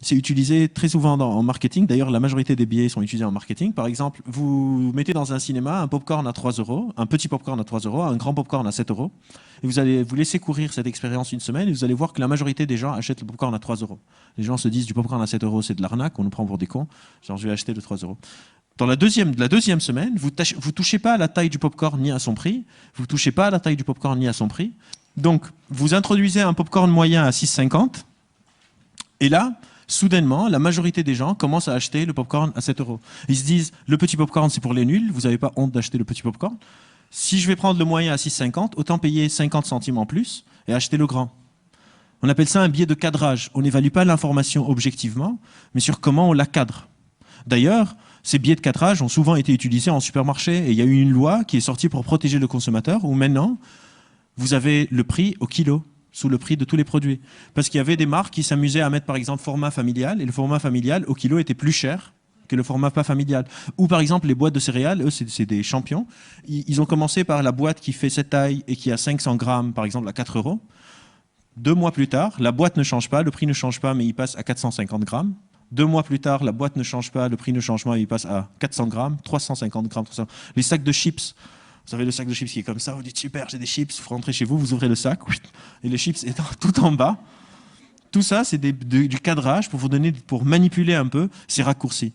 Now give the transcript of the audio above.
C'est utilisé très souvent en marketing. D'ailleurs, la majorité des billets sont utilisés en marketing. Par exemple, vous mettez dans un cinéma un popcorn à 3 euros, un petit popcorn à 3 euros, un grand popcorn à 7 euros. Et vous allez vous laisser courir cette expérience une semaine et vous allez voir que la majorité des gens achètent le popcorn à 3 euros. Les gens se disent du popcorn à 7 euros, c'est de l'arnaque, on nous prend pour des cons. Genre, je vais acheter le 3 euros. Dans la deuxième semaine, vous touchez pas à la taille du popcorn ni à son prix. Vous touchez pas à la taille du popcorn ni à son prix. Donc, vous introduisez un popcorn moyen à 6,50. Et là, soudainement, la majorité des gens commencent à acheter le popcorn à 7 euros. Ils se disent, le petit popcorn, c'est pour les nuls, vous n'avez pas honte d'acheter le petit popcorn. Si je vais prendre le moyen à 6,50, autant payer 50 centimes en plus et acheter le grand. On appelle ça un biais de cadrage. On n'évalue pas l'information objectivement, mais sur comment on la cadre. D'ailleurs, ces biais de cadrage ont souvent été utilisés en supermarché et il y a eu une loi qui est sortie pour protéger le consommateur où maintenant, vous avez le prix au kilo sous le prix de tous les produits. Parce qu'il y avait des marques qui s'amusaient à mettre par exemple format familial, et le format familial au kilo était plus cher que le format pas familial. Ou par exemple les boîtes de céréales, eux c'est des champions. Ils ont commencé par la boîte qui fait cette taille et qui a 500 grammes par exemple à 4 euros. 2 mois plus tard, la boîte ne change pas, le prix ne change pas, mais il passe à 450 grammes. 2 mois plus tard, la boîte ne change pas, le prix ne change pas, mais il passe à 400 grammes, 350 grammes. 300. Les sacs de chips, vous savez le sac de chips qui est comme ça, vous dites super, j'ai des chips, vous rentrez chez vous, vous ouvrez le sac, et les chips étant tout en bas. Tout ça, c'est du cadrage pour vous donner, pour manipuler un peu ces raccourcis.